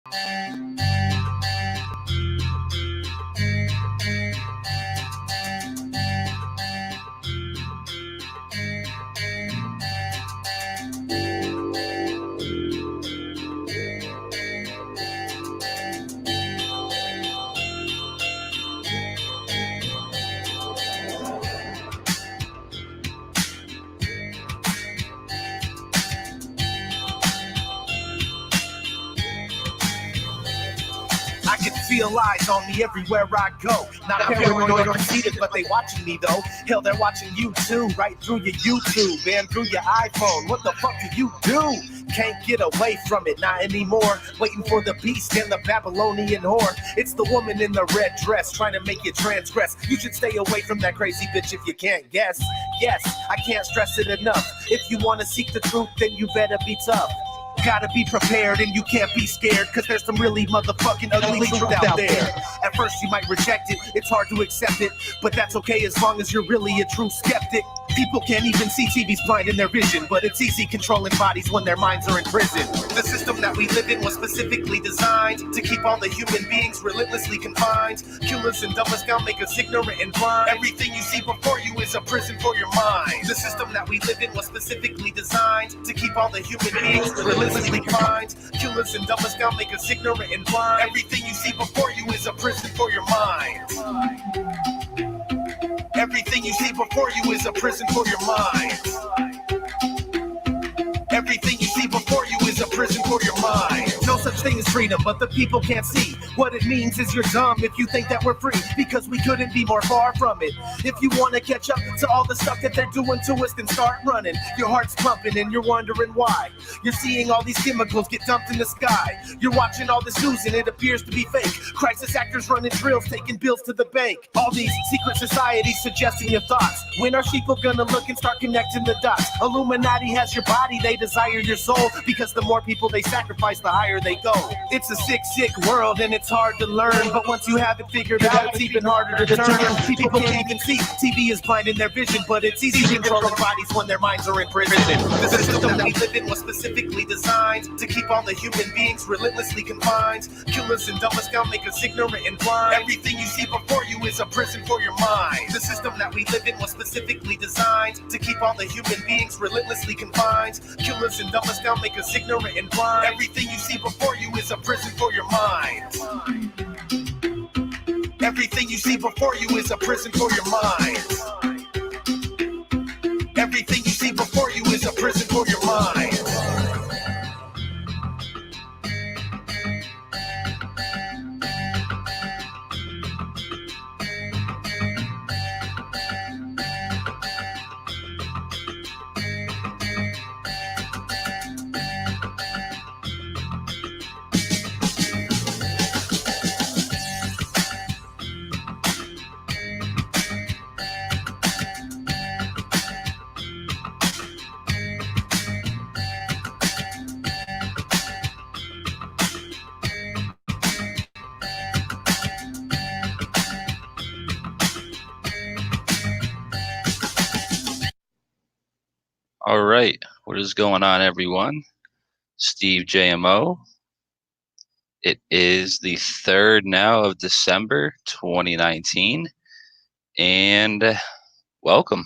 I can feel eyes on me everywhere I go. Not paranoid or conceited, but they watching me though. Hell, they're watching you too, right through your YouTube and through your iPhone. What the fuck do you do? Can't get away from it, not anymore. Waiting for the beast and the Babylonian whore. It's the woman in the red dress trying to make you transgress. You should stay away from that crazy bitch if you can't guess. Yes, I can't stress it enough. If you want to seek the truth, then you better be tough. Gotta be prepared and you can't be scared, cause there's some really motherfucking ugly truth out there. At first you might reject it, it's hard to accept it, but that's okay as long as you're really a true skeptic. People can't even see TV's blind in their vision, but it's easy controlling bodies when their minds are in prison. The system that we live in was specifically designed to keep all the human beings relentlessly confined. Kill us and dumb us down, make us ignorant and blind. Everything you see before you is a prison for your mind. The system that we live in was specifically designed to keep all the human beings relentlessly confined. Kill us and dumb us down, make us ignorant and blind. Everything you see before you is a prison for your mind. Everything you see before you is a prison for your mind. Everything you see before you is a prison for your mind. No such thing as freedom, but the people can't see. What it means is you're dumb if you think that we're free, because we couldn't be more far from it. If you want to catch up to all the stuff that they're doing to us, then start running. Your heart's pumping and you're wondering why. You're seeing all these chemicals get dumped in the sky. You're watching all this news and it appears to be fake. Crisis actors running drills, taking bills to the bank. All these secret societies suggesting your thoughts. When are people gonna look and start connecting the dots? Illuminati has your body, they desire your soul, because the more people they sacrifice, the higher they go. It's a sick, sick world and it's hard to learn, but once you have it figured out, it's even harder to turn. People can't even see. TV is blinding their vision, but it's easy controlling bodies when their minds are in prison. The system that we live in was specifically designed to keep all the human beings relentlessly confined. Kill us and dumb us down, make us ignorant and blind. Everything you see before you is a prison for your mind. The system that we live in was specifically designed to keep all the human beings relentlessly confined. Kill us and dumb us down, make us ignorant and blind. Everything you see before you is a prison for your mind. Everything you see before you is a prison for your mind. Everything you see before you is a prison for your mind. All right, what is going on, everyone? Steve JMO. It is the 3rd now of December 2019, and welcome.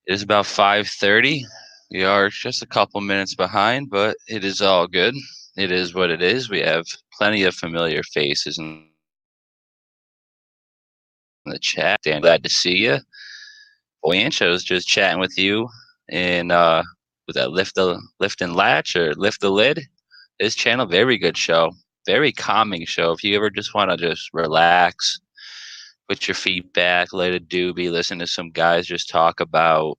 It is about 5:30. We are just a couple minutes behind, but it is all good. It is what it is. We have plenty of familiar faces in the chat. Dan, glad to see you. Boyanch, I was just chatting with you in with that lift and latch or lift the lid. His channel, very good show, very calming show. If you ever just want to just relax, put your feet back, light a doobie, listen to some guys just talk about,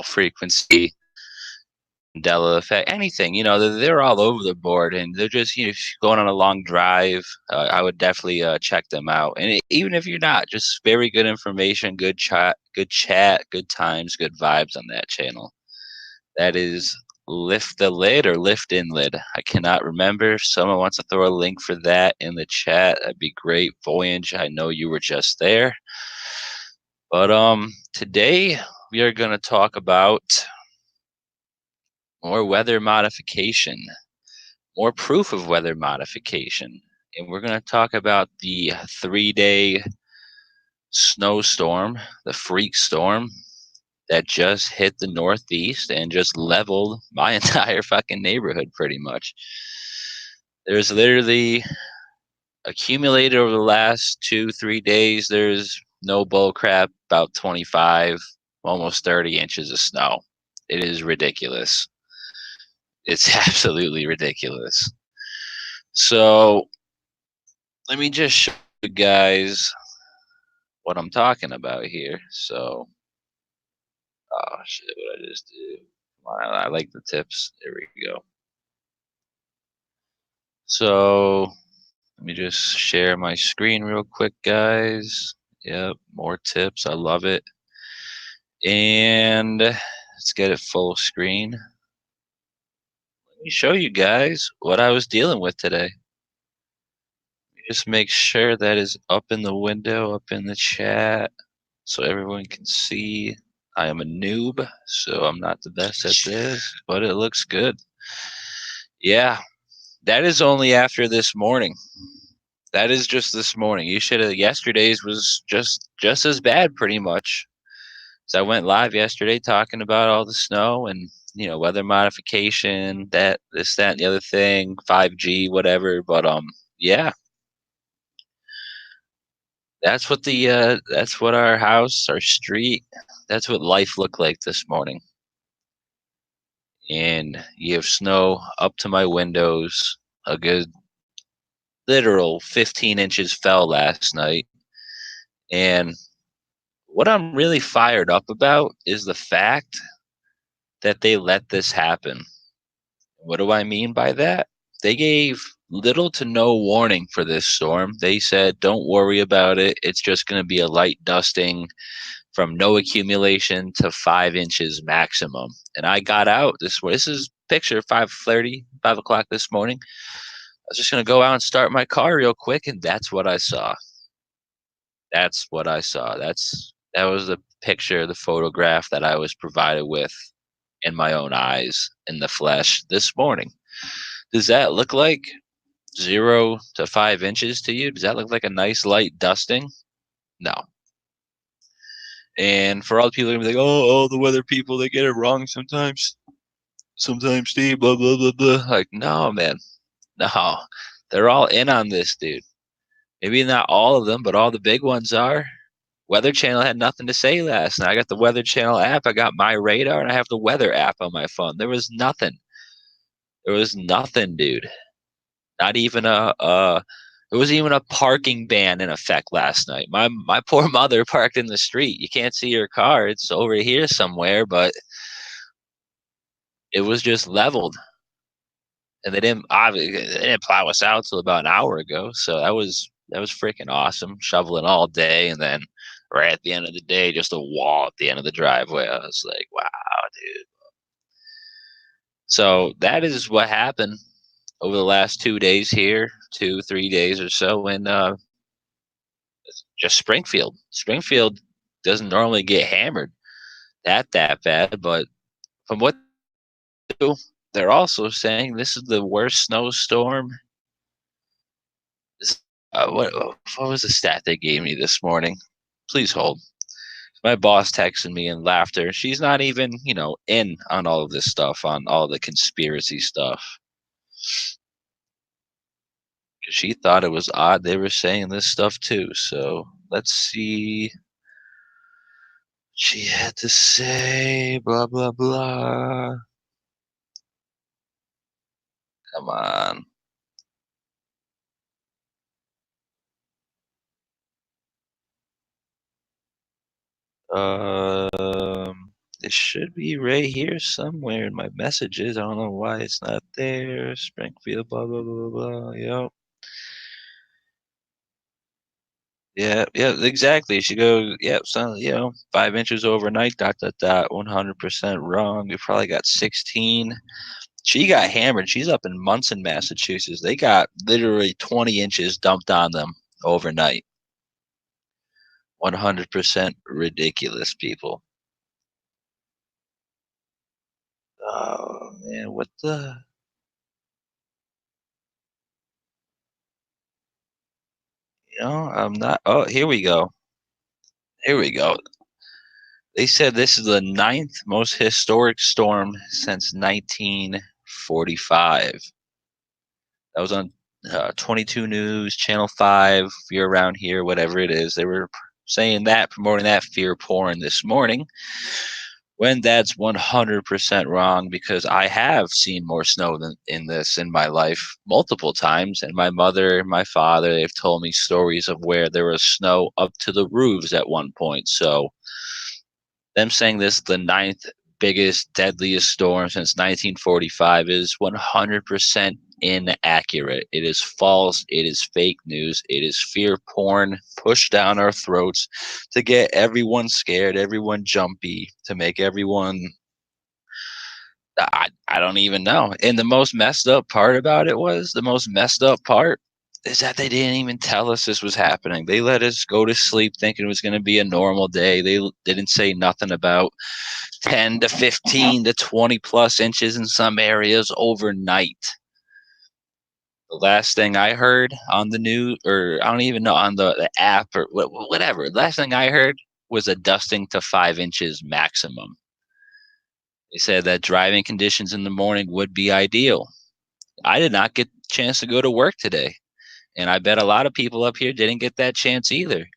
frequency, Mandela effect, anything, they're all over the board, and they're just, if you're going on a long drive, I would definitely check them out. And even if you're not, just very good information, good chat, good times, good vibes on that channel. That is Lift the Lid or Lift in Lid. I cannot remember. If someone wants to throw a link for that in the chat, that'd be great. Voyage, I know you were just there. But today we are going to talk about more weather modification. more proof of weather modification. And we're going to talk about the 3-day snowstorm, the freak storm that just hit the Northeast and just leveled my entire fucking neighborhood pretty much. There's literally accumulated over the last 2-3 days, there's no bull crap, about 25, almost 30 inches of snow. It is ridiculous. It's absolutely ridiculous. So let me just show you guys what I'm talking about here. So, oh shit, what I just do? I like the tips. There we go. So let me just share my screen real quick, guys. Yep, more tips. I love it. And let's get it full screen. Let me show you guys what I was dealing with today. Just make sure that is up in the window, up in the chat, so everyone can see. I am a noob, so I'm not the best at this, but it looks good. Yeah, that is only after this morning. That is just this morning. You should have. Yesterday's was just as bad, pretty much. So I went live yesterday talking about all the snow and weather modification, that this, that, and the other thing, 5G, whatever. But yeah, that's what our house, our street, that's what life looked like this morning. And you have snow up to my windows. A good literal 15 inches fell last night. And what I'm really fired up about is the fact that they let this happen. What do I mean by that? They gave little to no warning for this storm. They said, don't worry about it. It's just going to be a light dusting from no accumulation to 5 inches maximum. And I got out this is picture 5:30, 5 o'clock this morning. I was just going to go out and start my car real quick. And that's what I saw. That's what I saw. That was the picture, the photograph that I was provided with in my own eyes, in the flesh, this morning. Does that look like 0 to 5 inches to you? Does that look like a nice light dusting? No. And for all the people who are gonna be like, oh, all the weather people, they get it wrong sometimes. Sometimes, Steve, blah, blah, blah, blah. Like, no, man. No. They're all in on this, dude. Maybe not all of them, but all the big ones are. Weather Channel had nothing to say last night. I got the Weather Channel app. I got my radar, and I have the weather app on my phone. There was nothing. There was nothing, dude. Not even there wasn't even a parking ban in effect last night. My poor mother parked in the street. You can't see her car. It's over here somewhere, but it was just leveled. And they didn't plow us out till about an hour ago. So that was freaking awesome. Shoveling all day, and then right at the end of the day, just a wall at the end of the driveway. I was like, wow, dude. So that is what happened over the last 2 days here, 2-3 days or so, in just Springfield. Springfield doesn't normally get hammered that bad, but from what they do, they're also saying this is the worst snowstorm. This, what was the stat they gave me this morning? Please hold. My boss texted me in laughter. She's not even, in on all of this stuff, on all the conspiracy stuff. She thought it was odd they were saying this stuff too. So let's see. She had to say blah blah blah. Come on. It should be right here somewhere in my messages. I don't know why it's not there. Springfield, blah blah blah blah. Yep. Yeah, yeah, exactly. She goes, yep, so 5 inches overnight, dot dot dot, 100% wrong. We probably got 16. She got hammered. She's up in Munson, Massachusetts. They got literally 20 inches dumped on them overnight. 100% ridiculous, people. Oh man, what the? I'm not. Oh, here we go. Here we go. They said this is the ninth most historic storm since 1945. That was on 22 News, Channel 5, if you're around here, whatever it is. They were saying that, promoting that fear porn this morning, when that's 100% wrong because I have seen more snow than in this in my life multiple times. And my mother, my father, they've told me stories of where there was snow up to the roofs at one point. So them saying this is the ninth biggest, deadliest storm since 1945 is 100% inaccurate. It is false. It is fake news. It is fear porn pushed down our throats to get everyone scared, everyone jumpy, to make everyone. I don't even know. And the most messed up part about it was the most messed up part is that they didn't even tell us this was happening. They let us go to sleep thinking it was going to be a normal day. They didn't say nothing about 10 to 15 to 20 plus inches in some areas overnight. The last thing I heard on the news, or I don't even know, on the app or whatever, the last thing I heard was a dusting to 5 inches maximum. They said that driving conditions in the morning would be ideal. I did not get a chance to go to work today. And I bet a lot of people up here didn't get that chance either.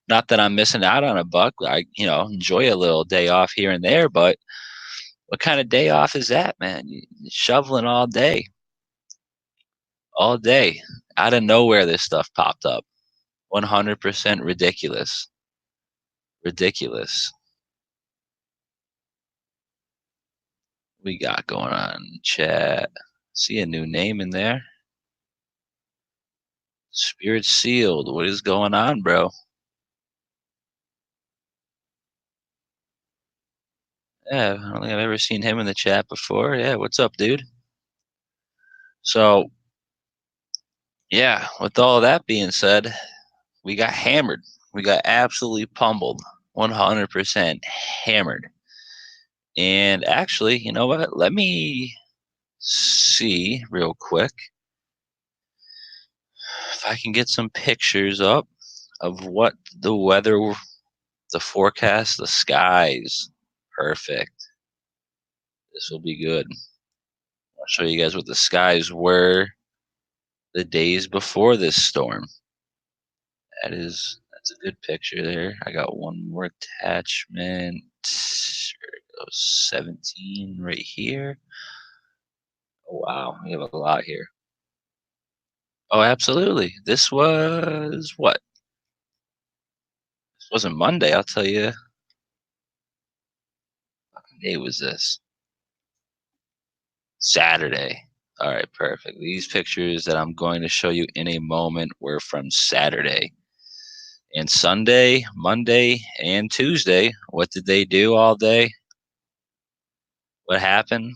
Not that I'm missing out on a buck. I, enjoy a little day off here and there, but what kind of day off is that, man? You shoveling all day. Out of nowhere, this stuff popped up. 100% ridiculous. Ridiculous. We got going on in chat. See a new name in there. Spirit Sealed. What is going on, bro? Yeah, I don't think I've ever seen him in the chat before. Yeah, what's up, dude? So, yeah, with all that being said, we got hammered. We got absolutely pummeled. 100% hammered. And actually, you know what? Let me see real quick if I can get some pictures up of what the weather, the forecast, the skies. Perfect. This will be good. I'll show you guys what the skies were the days before this storm. That's a good picture there. I got one more attachment. There it goes. 17 right here. Oh wow, we have a lot here. Oh, absolutely. This was what? This wasn't Monday, I'll tell you. What day was this? Saturday. All right, perfect. These pictures that I'm going to show you in a moment were from Saturday. And Sunday, Monday, and Tuesday, what did they do all day? What happened?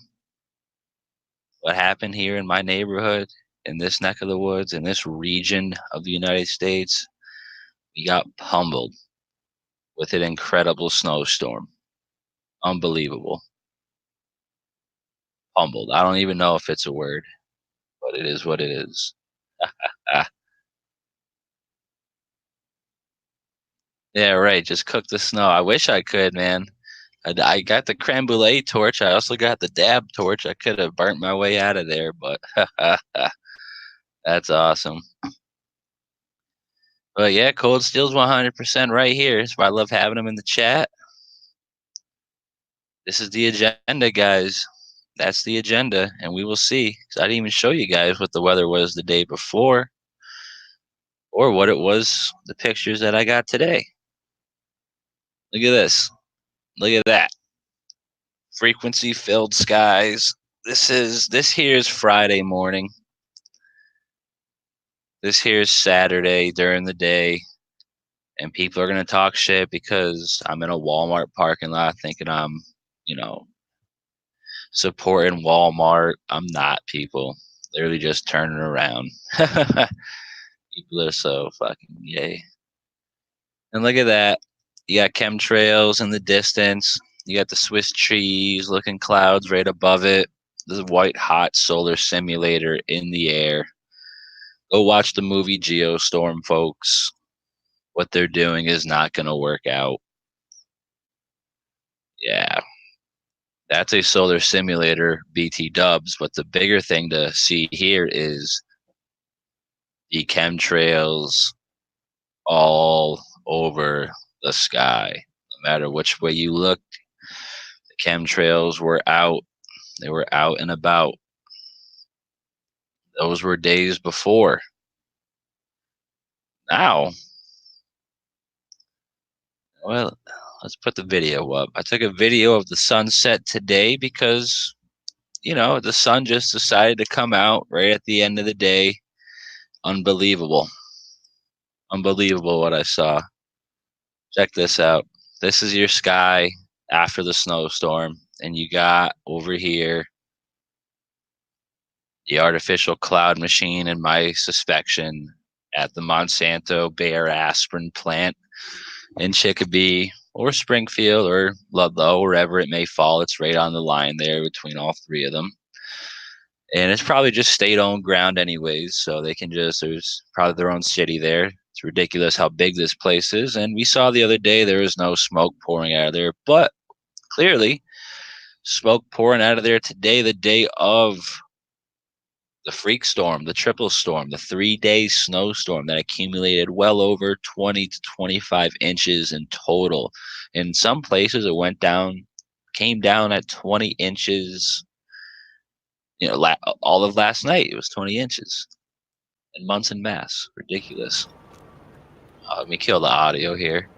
What happened here in my neighborhood, in this neck of the woods, in this region of the United States? We got pummeled with an incredible snowstorm. Unbelievable. Pummeled. I don't even know if it's a word, but it is what it is. Ah, yeah, right. Just cook the snow. I wish I could, man. I got the creme brulee torch. I also got the dab torch. I could have burnt my way out of there, but that's awesome. But yeah, Cold Steel's 100% right here. That's why I love having them in the chat. This is the agenda, guys. That's the agenda, and we will see. 'Cause I didn't even show you guys what the weather was the day before, or what it was, the pictures that I got today. Look at this. Look at that. Frequency filled skies. This here is Friday morning. This here is Saturday during the day. And people are gonna talk shit because I'm in a Walmart parking lot thinking I'm, you know, supporting Walmart. I'm not, people. Literally just turning around. People are so fucking gay. And look at that. You got chemtrails in the distance. You got the Swiss cheese looking clouds right above it. This white hot solar simulator in the air. Go watch the movie Geostorm, folks. What they're doing is not going to work out. Yeah. That's a solar simulator, BT dubs, but the bigger thing to see here is the chemtrails all over the sky. No matter which way you look, the chemtrails were out. They were out and about. Those were days before. Now, well, let's put the video up. I took a video of the sunset today because, the sun just decided to come out right at the end of the day. Unbelievable. Unbelievable what I saw. Check this out. This is your sky after the snowstorm, and you got over here the artificial cloud machine, in my suspicion, at the Monsanto Bayer aspirin plant in Chicopee or Springfield or Ludlow, wherever it may fall. It's right on the line there between all three of them. And it's probably just state-owned ground anyways, so they can there's probably their own city there. It's ridiculous how big this place is. And we saw the other day there was no smoke pouring out of there, but clearly smoke pouring out of there today, the day of the freak storm, the triple storm, the 3-day snowstorm that accumulated well over 20 to 25 inches in total. In some places, it came down at 20 inches. All of last night, it was 20 inches in Munson, Mass. Ridiculous. Let me kill the audio here.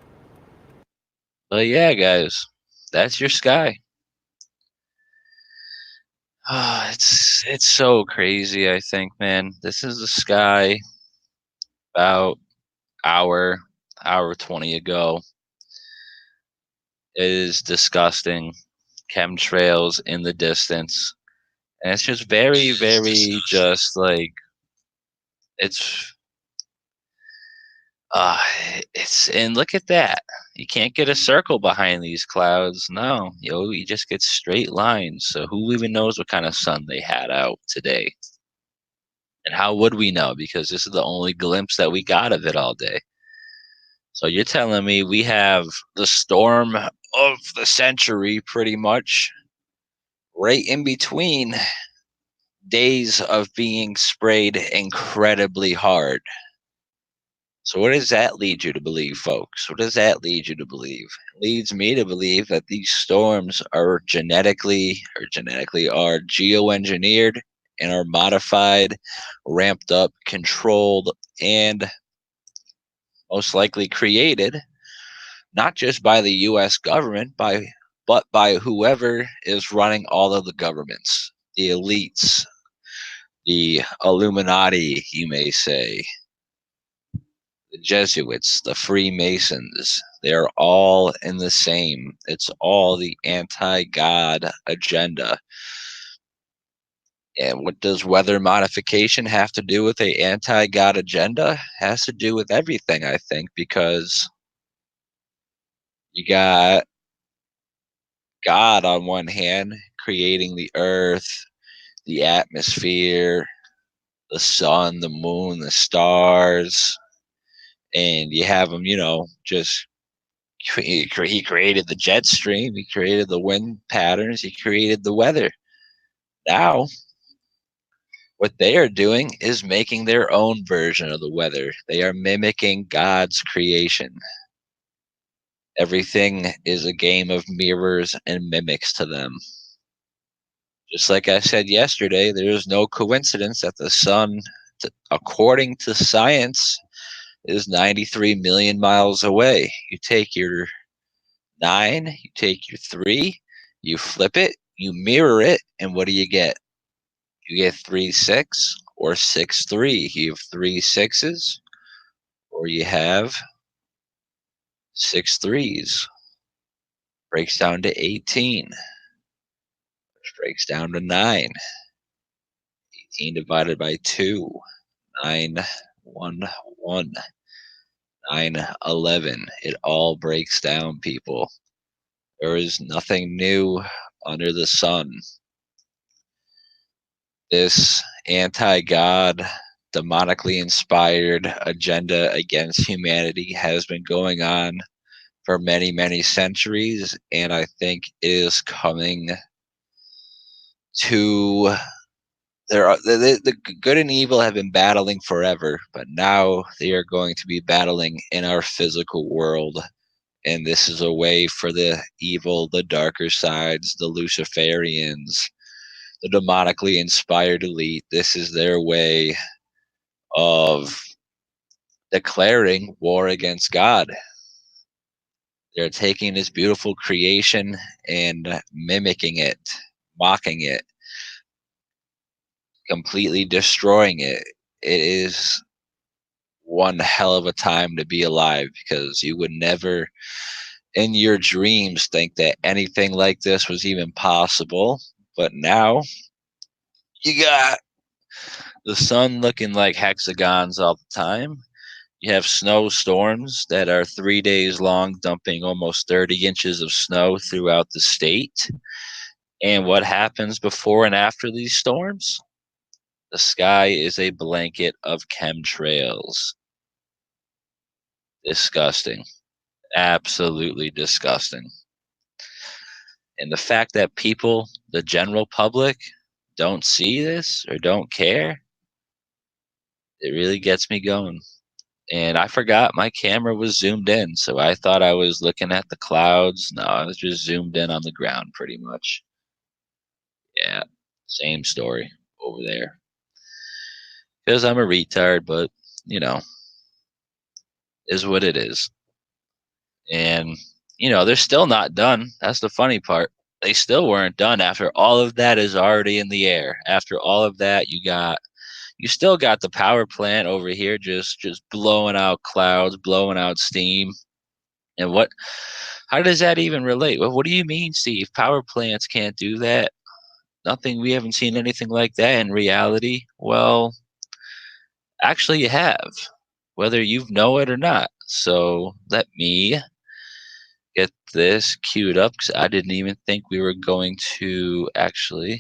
But yeah, guys, that's your sky. It's so crazy, I think, man. This is the sky about hour 20 ago. It is disgusting. Chemtrails in the distance. And it's just very, very just like it's and look at that. You can't get a circle behind these clouds. No, you just get straight lines. So who even knows what kind of sun they had out today? And how would we know? Because this is the only glimpse that we got of it all day. So you're telling me we have the storm of the century pretty much right in between days of being sprayed incredibly hard. So what does that lead you to believe, folks? What does that lead you to believe? It leads me to believe that these storms are genetically are geoengineered and are modified, ramped up, controlled, and most likely created not just by the US government, but by whoever is running all of the governments, the elites, the Illuminati, you may say, the Jesuits, the Freemasons. They're all in the same. It's all the anti-God agenda. And what does weather modification have to do with the anti-God agenda? It has to do with everything, I think, because you got God on one hand creating the earth, the atmosphere, the sun, the moon, the stars, and you have him, just he created the jet stream, he created the wind patterns, he created the weather. Now, what they are doing is making their own version of the weather. They are mimicking God's creation. Everything is a game of mirrors and mimics to them. Just like I said yesterday, there is no coincidence that the sun, according to science, is 93 million miles away. You take your 9, you take your 3, you flip it, you mirror it, and what do you get? You get 3 6 or 6 3. You have 3 6s, or you have 6 3s. Breaks down to 18. Which breaks down to 9. 18 divided by 2. 9 1 1. 9 11. It all breaks down, people. There is nothing new under the sun. This anti-God demonically inspired agenda against humanity has been going on for many, many centuries, and I think is coming to the good and evil have been battling forever, but now they are going to be battling in our physical world. And this is a way for the evil, the darker sides, the Luciferians, the demonically inspired elite. This is their way of declaring war against God. They're taking this beautiful creation and mimicking it, mocking it, completely destroying it. It is one hell of a time to be alive because you would never in your dreams think that anything like this was even possible. But now you got the sun looking like hexagons all the time. You have snowstorms that are 3 days long, dumping almost 30 inches of snow throughout the state. And what happens before and after these storms? The sky is a blanket of chemtrails. Disgusting. Absolutely disgusting. And the fact that people, the general public, don't see this or don't care, it really gets me going. And I forgot my camera was zoomed in, so I thought I was looking at the clouds. No, I was just zoomed in on the ground pretty much. Yeah, same story over there. Because I'm a retard, but, you know, is what it is. And, they're still not done. That's the funny part. They still weren't done after all of that is already in the air. After all of that, you still got the power plant over here just blowing out clouds, blowing out steam. And how does that even relate? Well, what do you mean, Steve? Power plants can't do that. We haven't seen anything like that in reality. Well, actually you have, whether you know it or not. So let me get this queued up because I didn't even think we were going to actually.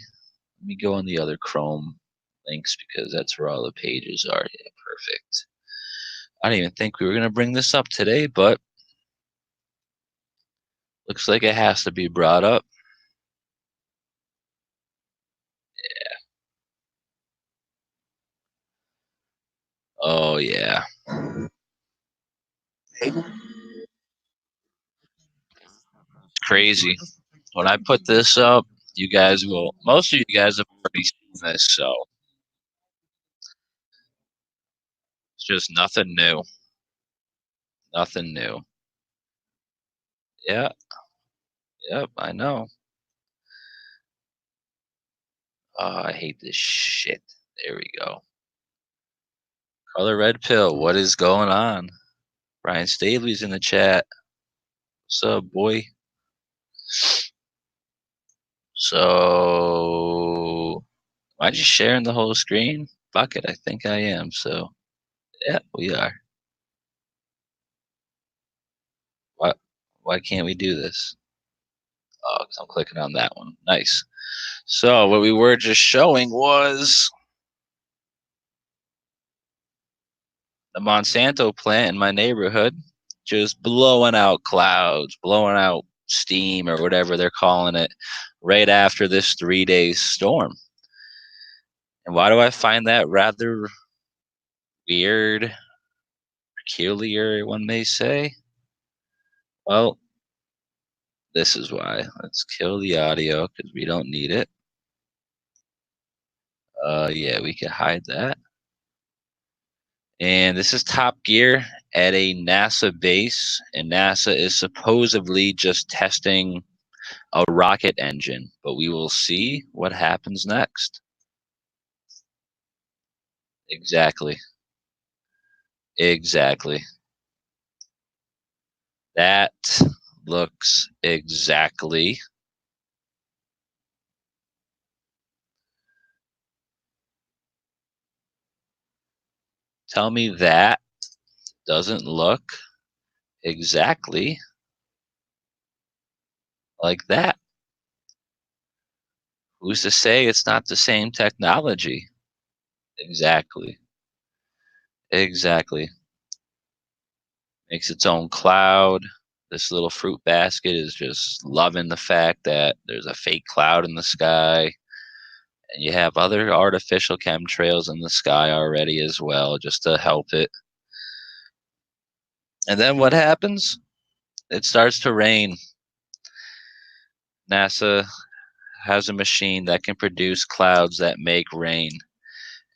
Let me go on the other Chrome links because that's where all the pages are. Yeah, perfect. I didn't even think we were going to bring this up today, but looks like it has to be brought up. Oh, yeah. Crazy. When I put this up, most of you guys have already seen this, so it's just nothing new. Nothing new. Yeah, yep, I know. Oh, I hate this shit. There we go. Color red pill. What is going on? Brian Staley's in the chat. What's up, boy? So, am I just sharing the whole screen? Fuck it, I think I am. So, yeah, we are. Why, why can't we do this? Oh, 'cause I'm clicking on that one. Nice. So, what we were just showing was the Monsanto plant in my neighborhood just blowing out clouds, blowing out steam or whatever they're calling it right after this 3 day storm. And why do I find that rather weird, peculiar, one may say? Well, this is why. Let's kill the audio because we don't need it. Yeah, we can hide that. And this is Top Gear at a NASA base, and NASA is supposedly just testing a rocket engine, but we will see what happens next. Exactly. Exactly. That looks exactly. Tell me that doesn't look exactly like that. Who's to say it's not the same technology? Exactly. Exactly. Makes its own cloud. This little fruit basket is just loving the fact that there's a fake cloud in the sky. And you have other artificial chemtrails in the sky already as well, just to help it. And then what happens? It starts to rain. NASA has a machine that can produce clouds that make rain.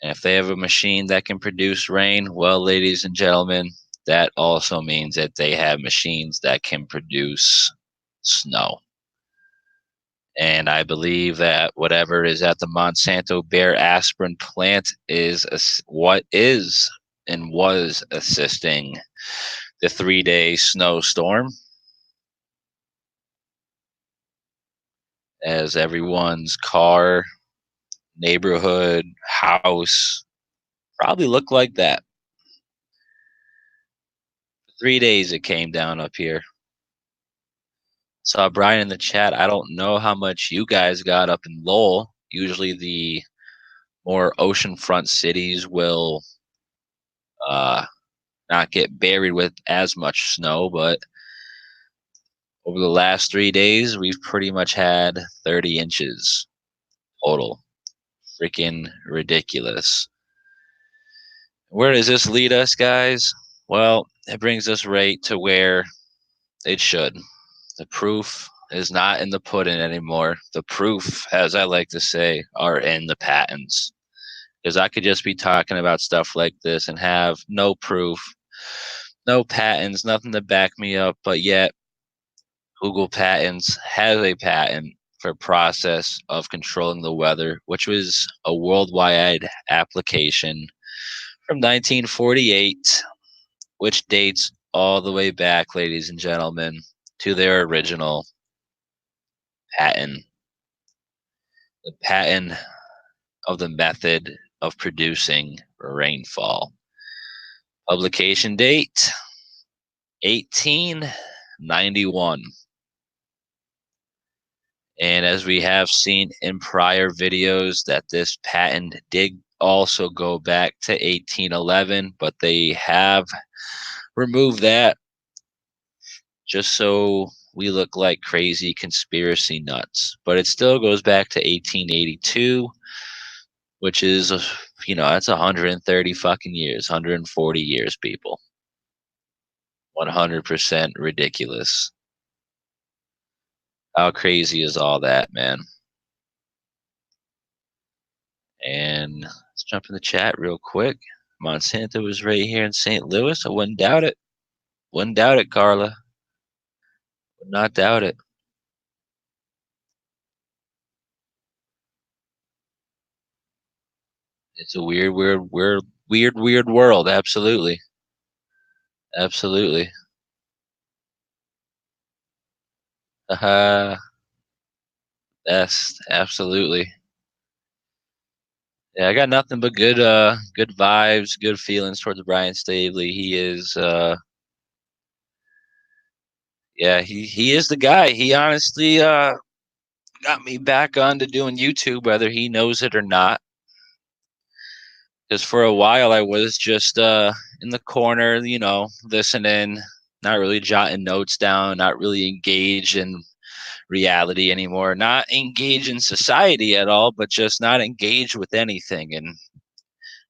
And if they have a machine that can produce rain, well, ladies and gentlemen, that also means that they have machines that can produce snow. And I believe that whatever is at the Monsanto Bear aspirin plant is what is and was assisting the 3-day snowstorm, as everyone's car, neighborhood, house probably looked like that. 3 days it came down up here. Saw Brian in the chat. I don't know how much you guys got up in Lowell. Usually the more oceanfront cities will uh, not get buried with as much snow, but over the last 3 days, we've pretty much had 30 inches total. Freaking ridiculous. Where does this lead us, guys? Well, it brings us right to where it should. The proof is not in the pudding anymore. The proof, as I like to say, are in the patents. Because I could just be talking about stuff like this and have no proof, no patents, nothing to back me up, but yet Google Patents has a patent for process of controlling the weather, which was a worldwide application from 1948, which dates all the way back, ladies and gentlemen, to their original patent. The patent of the method of producing rainfall. Publication date 1891. And as we have seen in prior videos, that this patent did also go back to 1811, but they have removed that just so we look like crazy conspiracy nuts. But it still goes back to 1882, which is, that's 130 fucking years, 140 years, people. 100% ridiculous. How crazy is all that, man? And let's jump in the chat real quick. Monsanto was right here in St. Louis. I wouldn't doubt it. Wouldn't doubt it, Carla. Would not doubt it. It's a weird world. Absolutely. Absolutely. Haha. Best. Absolutely. Yeah, I got nothing but good vibes, good feelings towards Brian Staveley. He is yeah, he is the guy. He honestly got me back onto doing YouTube, whether he knows it or not. Because for a while I was just in the corner, listening, not really jotting notes down, not really engaged in reality anymore, not engaged in society at all, but just not engaged with anything. And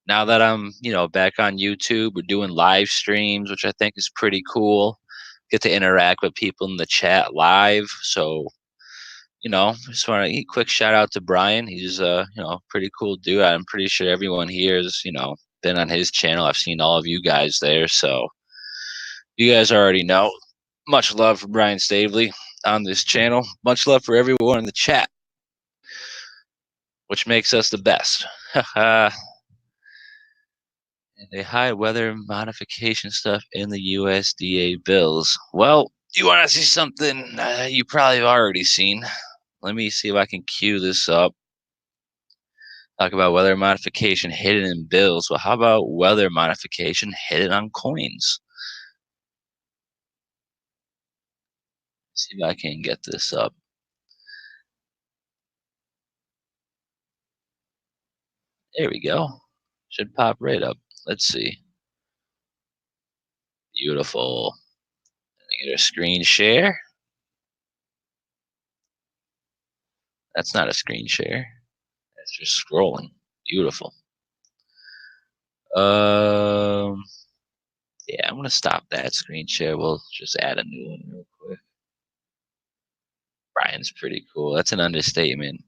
now that I'm, back on YouTube, we're doing live streams, which I think is pretty cool. Get to interact with people in the chat live. So, just want to quick shout out to Brian. He's pretty cool dude. I'm pretty sure everyone here has, been on his channel. I've seen all of you guys there. So you guys already know. Much love for Brian Staveley on this channel. Much love for everyone in the chat, which makes us the best. And they hide weather modification stuff in the USDA bills. Well, you want to see something you probably have already seen. Let me see if I can cue this up. Talk about weather modification hidden in bills. Well, how about weather modification hidden on coins? See if I can get this up. There we go. Should pop right up. Let's see. Beautiful. Get a screen share. That's not a screen share. That's just scrolling. Beautiful. Um, yeah, I'm gonna stop that screen share. We'll just add a new one real quick. Brian's pretty cool. That's an understatement.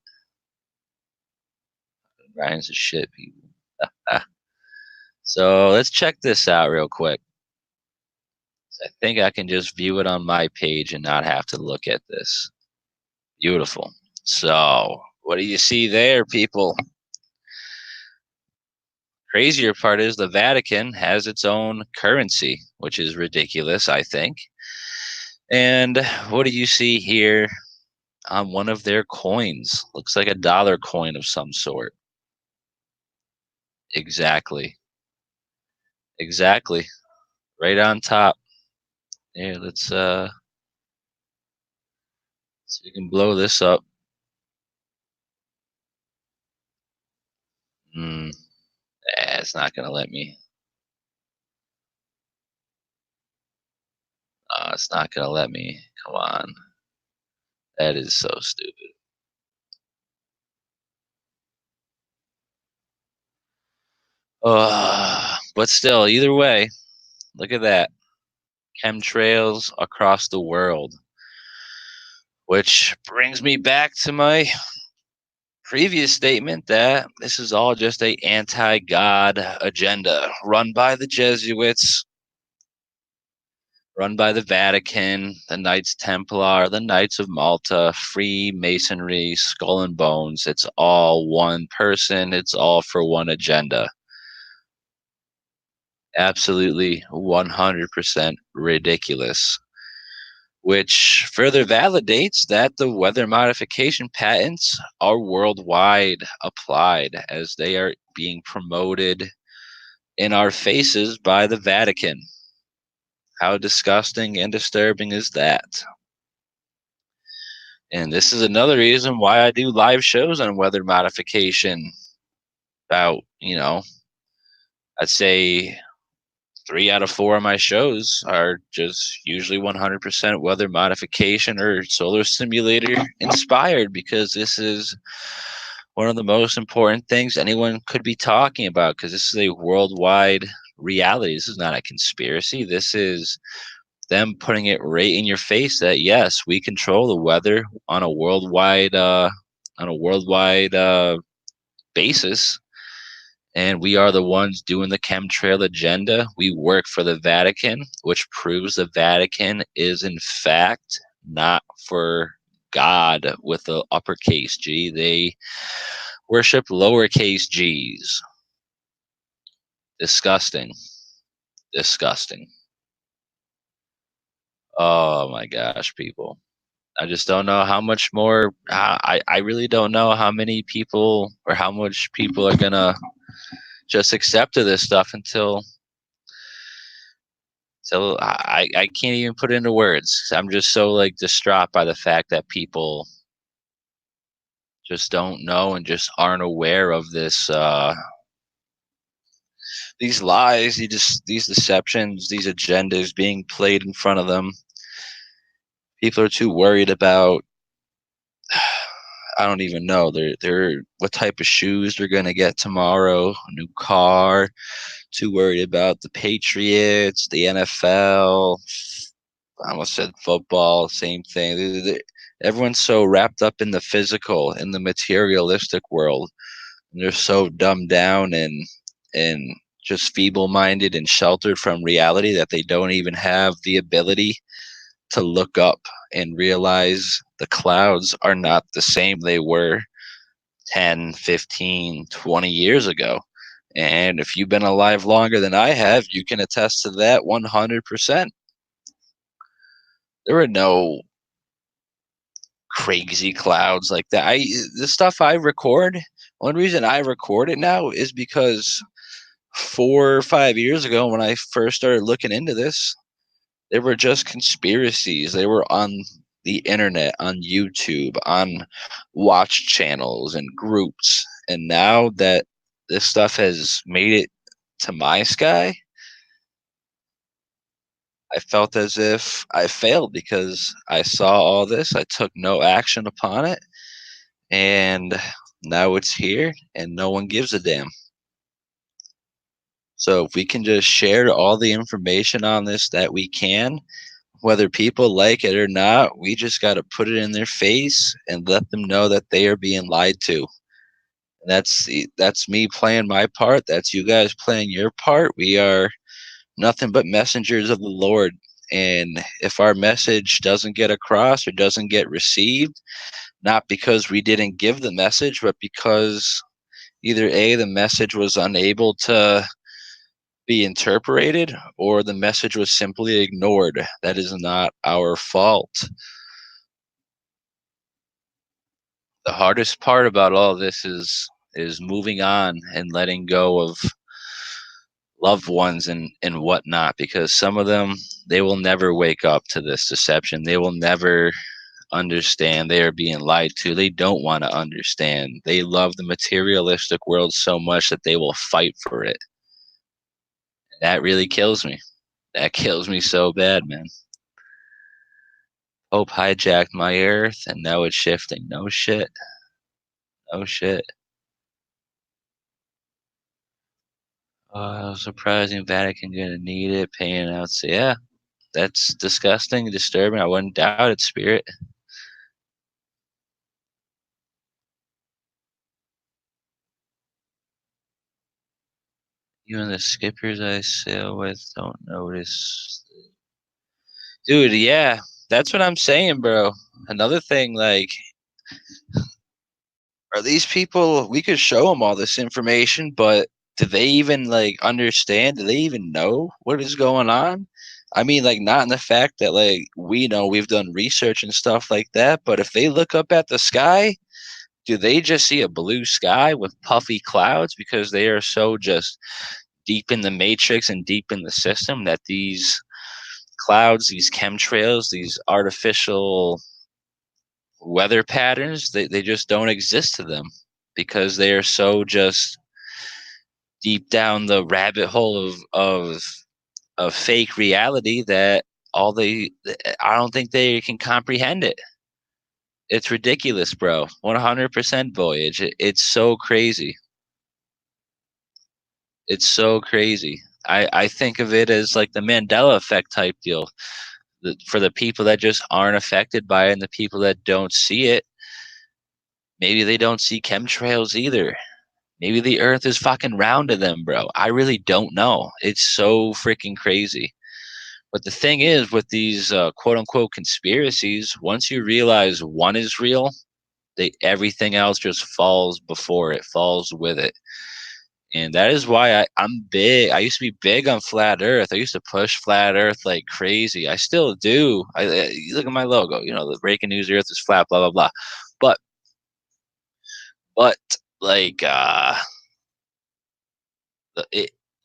Brian's a shit, people. So let's check this out real quick. I think I can just view it on my page and not have to look at this. Beautiful. So, what do you see there, people? Crazier part is the Vatican has its own currency, which is ridiculous, I think. And what do you see here on one of their coins? Looks like a dollar coin of some sort. Exactly. Exactly. Right on top. Here, let's see if we can blow this up. It's not gonna let me. It's not gonna let me. Come on. That is so stupid. But still, either way, look at that. Chemtrails across the world. Which brings me back to my previous statement that this is all just a anti-God agenda run by the Jesuits, run by the Vatican, the Knights Templar, the Knights of Malta, Freemasonry, Skull and Bones. It's all one person. It's all for one agenda. Absolutely 100% ridiculous. Which further validates that the weather modification patents are worldwide applied as they are being promoted in our faces by the Vatican. How disgusting and disturbing is that? And this is another reason why I do live shows on weather modification. About, I'd say 3 out of 4 of my shows are just usually 100% weather modification or solar simulator inspired, because this is one of the most important things anyone could be talking about, because this is a worldwide reality. This is not a conspiracy. This is them putting it right in your face that yes, we control the weather on a worldwide basis, and we are the ones doing the chemtrail agenda. We work for the Vatican, which proves the Vatican is in fact not for God with the uppercase G. They worship lowercase g's. Disgusting. Disgusting. Oh my gosh, people. I just don't know how much more. I really don't know how many people or how much people are going to just accept of this stuff until. So I can't even put it into words. I'm just so like distraught by the fact that people just don't know and just aren't aware of this these lies, these deceptions, these agendas being played in front of them. People are too worried about I don't even know. They're what type of shoes they're gonna get tomorrow, a new car, too worried about the Patriots, the NFL. I almost said football, same thing. Everyone's so wrapped up in the physical, in the materialistic world. And they're so dumbed down and just feeble-minded and sheltered from reality that they don't even have the ability to look up and realize the clouds are not the same they were 10, 15, 20 years ago. And if you've been alive longer than I have, you can attest to that 100%. There were no crazy clouds like that. The stuff I record, one reason I record it now is because 4 or 5 years ago when I first started looking into this, they were just conspiracies. They were on the internet, on YouTube, on watch channels and groups. And now that this stuff has made it to my sky, I felt as if I failed because I saw all this, I took no action upon it, and now it's here and no one gives a damn. So if we can just share all the information on this that we can, whether people like it or not, we just got to put it in their face and let them know that they are being lied to. That's me playing my part. That's you guys playing your part. We are nothing but messengers of the Lord. And if our message doesn't get across or doesn't get received, not because we didn't give the message, but because either A, the message was unable to be interpreted, or the message was simply ignored. That is not our fault. The hardest part about all this is moving on and letting go of loved ones and whatnot, because some of them, they will never wake up to this deception. They will never understand they are being lied to. They don't want to understand. They love the materialistic world so much that they will fight for it. That really kills me. That kills me so bad, man. Hope hijacked my earth and now it's shifting. No shit. No shit. Surprising Vatican gonna need it, paying out. So yeah, that's disgusting, disturbing. I wouldn't doubt it, spirit. Even the skippers I sail with don't notice. Dude, yeah, that's what I'm saying, bro. Another thing, like, are these people, we could show them all this information, but do they even, like, understand? Do they even know what is going on? I mean, like, not in the fact that, like, we know we've done research and stuff like that, but if they look up at the sky, do they just see a blue sky with puffy clouds because they are so just deep in the matrix and deep in the system that these clouds, these chemtrails, these artificial weather patterns, they just don't exist to them because they are so just deep down the rabbit hole of fake reality that all they I don't think they can comprehend it. It's ridiculous, bro. 100% voyage. It's so crazy. It's so crazy. I think of it as like the Mandela effect type deal. For the people that just aren't affected by it and the people that don't see it, maybe they don't see chemtrails either. Maybe the earth is fucking round to them, bro. I really don't know. It's so freaking crazy. But the thing is, with these quote unquote conspiracies, once you realize one is real, everything else just falls before it, falls with it. And that is why I'm big. I used to be big on flat Earth. I used to push flat Earth like crazy. I still do. You look at my logo. You know, the breaking news: Earth is flat. Blah blah blah. But but like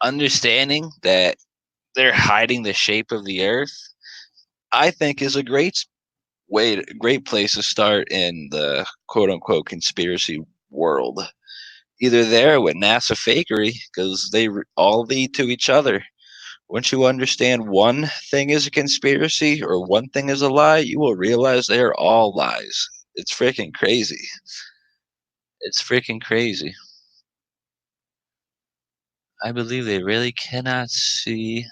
understanding that they're hiding the shape of the Earth, I think is a great place to start in the quote unquote conspiracy world. Either there with NASA fakery, because they all lead to each other. Once you understand one thing is a conspiracy or one thing is a lie, you will realize they are all lies. It's freaking crazy. It's freaking crazy. I believe they really cannot see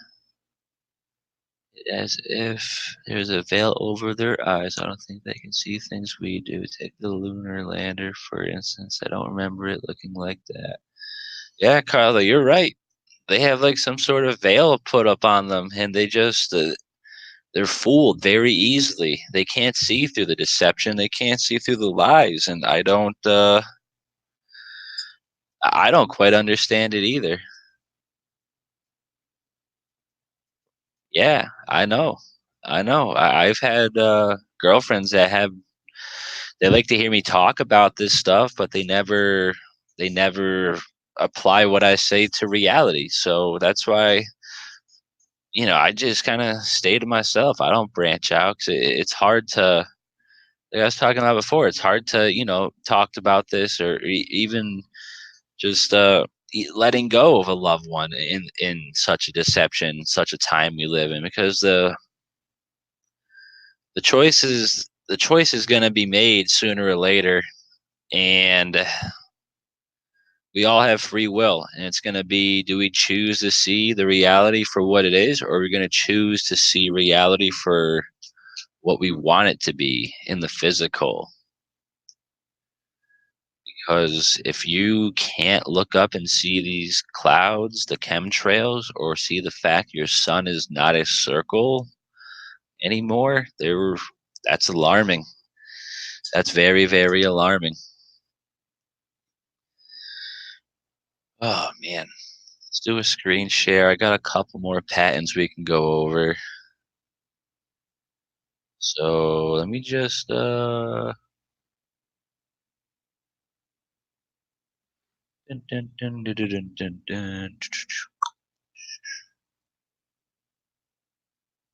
it as if there's a veil over their eyes. I don't think they can see things we do. Take the lunar lander, for instance. I don't remember it looking like that. Yeah, Carla, you're right. They have like some sort of veil put up on them, and they're fooled very easily. They can't see through the deception. They can't see through the lies, and I don't quite understand it either. Yeah, I know. I know. I've had girlfriends that they like to hear me talk about this stuff, but they never apply what I say to reality. So that's why I just kind of stay to myself. I don't branch out 'cause it's hard to. Like I was talking about before, it's hard to talk about this or even just letting go of a loved one in such a deception, such a time we live in, because the choice is going to be made sooner or later, and we all have free will, and it's going to be, do we choose to see the reality for what it is, or are we going to choose to see reality for what we want it to be in the physical? Because if you can't look up and see these clouds, the chemtrails, or see the fact your sun is not a circle anymore, that's alarming. That's very, very alarming. Oh man. Let's do a screen share. I got a couple more patents we can go over. So let me just dun, dun, dun, dun, dun, dun, dun, dun. Let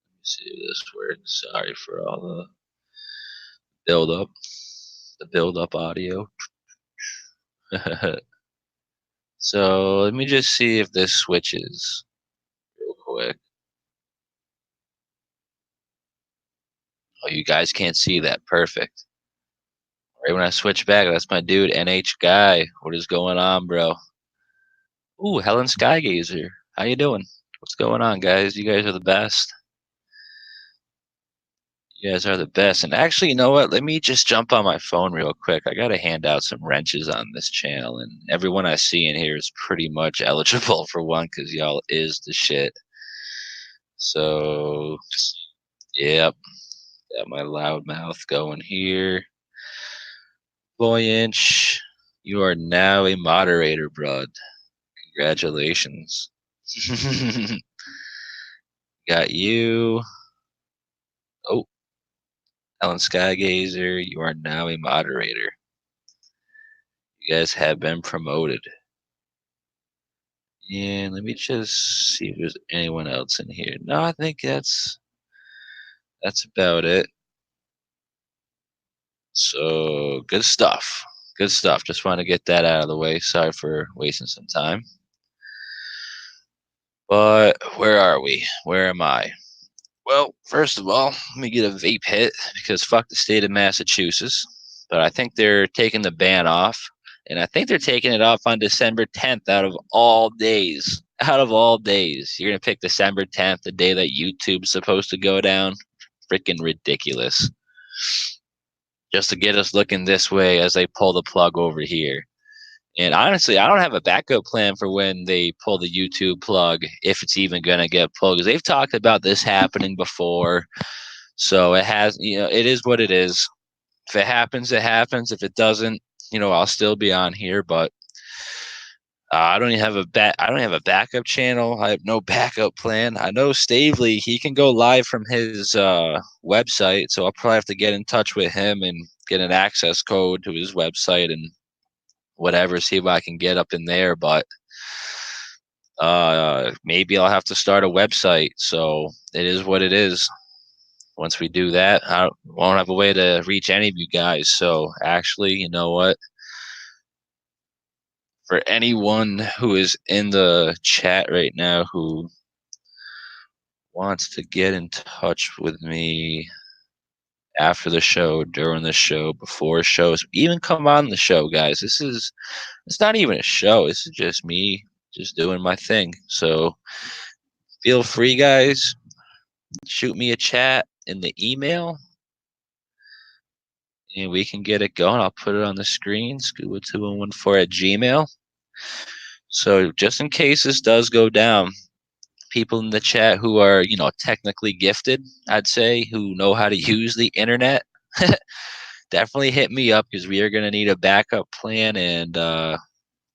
me see if this works. Sorry for all build up, the build up audio. So let me just see if this switches real quick. Oh, you guys can't see that. Perfect. Right when I switch back, that's my dude, NH Guy. What is going on, bro? Ooh, Helen Skygazer. How you doing? What's going on, guys? You guys are the best. You guys are the best. And actually, you know what? Let me just jump on my phone real quick. I got to hand out some wrenches on this channel, and everyone I see in here is pretty much eligible for one because y'all is the shit. So, yep. Got my loud mouth going here. Voyage, you are now a moderator, bud. Congratulations. Got you. Oh, Ellen Skygazer, you are now a moderator. You guys have been promoted. And let me just see if there's anyone else in here. No, I think that's about it. So good stuff. Good stuff. Just want to get that out of the way. Sorry for wasting some time. But where are we? Where am I? Well, first of all, let me get a vape hit because fuck the state of Massachusetts. But I think they're taking the ban off. And I think they're taking it off on December 10th out of all days. Out of all days. You're going to pick December 10th, the day that YouTube's supposed to go down. Freaking ridiculous. Just to get us looking this way as they pull the plug over here. And honestly, I don't have a backup plan for when they pull the YouTube plug, if it's even going to get pulled, because they've talked about this happening before. So it has, it is what it is. If it happens, it happens. If it doesn't, I'll still be on here. But I don't even have I don't have a backup channel. I have no backup plan. I know Stavely, he can go live from his website, so I'll probably have to get in touch with him and get an access code to his website and whatever, see if I can get up in there. But maybe I'll have to start a website. So it is what it is. Once we do that, I won't have a way to reach any of you guys. So actually, you know what? For anyone who is in the chat right now who wants to get in touch with me after the show, during the show, before shows, even come on the show, guys. It's not even a show. This is just me just doing my thing. So feel free, guys. Shoot me a chat in the email and we can get it going. I'll put it on the screen, scuba2114@gmail. So just in case this does go down, people in the chat who are, technically gifted, I'd say, who know how to use the internet, definitely hit me up because we are going to need a backup plan. And